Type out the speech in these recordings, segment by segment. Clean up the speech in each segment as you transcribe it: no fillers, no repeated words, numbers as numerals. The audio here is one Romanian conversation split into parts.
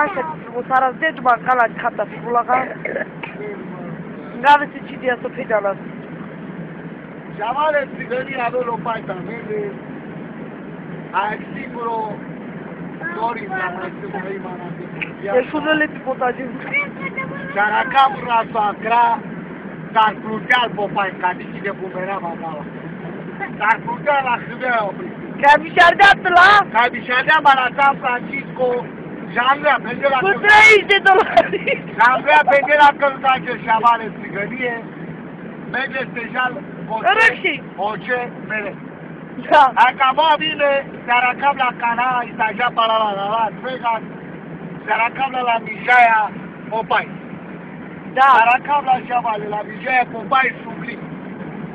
Așa, o să arăți de după ca la cata figura ca. N-aveți ce idee să fie de ala. Chavale, țigării avem o paita mele, aia singuro dorim la maximă imana de viață. Deci unele pe potajin. Dar acum la soacra, s-ar plutea al popai, ca nici de bumerea mamala. S-ar plutea la hâdea oprit. Ca mi și ardeată la? Ca mi și ardea la San Francisco, și-Andrea, prinde la Cu 30 de dolari. Și-Andrea, prinde la călcace Chavale, țigărie, merge stejal, Rășii. Oce, mere. Da. Acaba vine, se aracam la Canaa, Itaja, la Las Vegas, se aracam la Mijaia, Popai. Da. Se aracam la Chavale, la Mijaia, Popai, Sublim.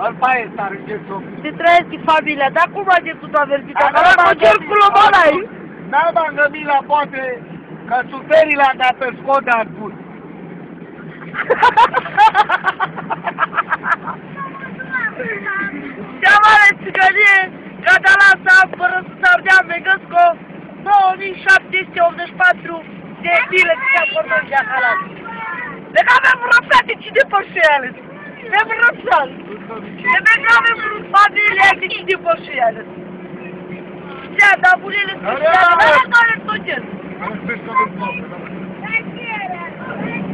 Îl paie s-ar îngeți-o. Te trăiesc familia, dar cum ai tu a verbit? Dar Dar la cer cu lobalai. N-am gândit la poate că suferile a dat pe Skoda bun. Chavale, țigărie, ca de la asta, fără să s-ardea Megasco, 2784 de zile de se-a pornit de halat. De că avem răptate, cine pășeale? Avem răptate. De că avem familie, de cine pășeale? Ce-a dat bunele să-și dar care tot gen.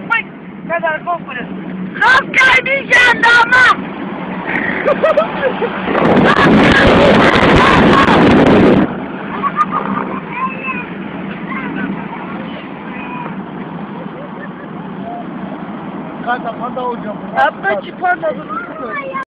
Păi, da, dar cum spune? Hăpcai din jandarma! Gata, mă dau o geamă. Apoi ce poate să nu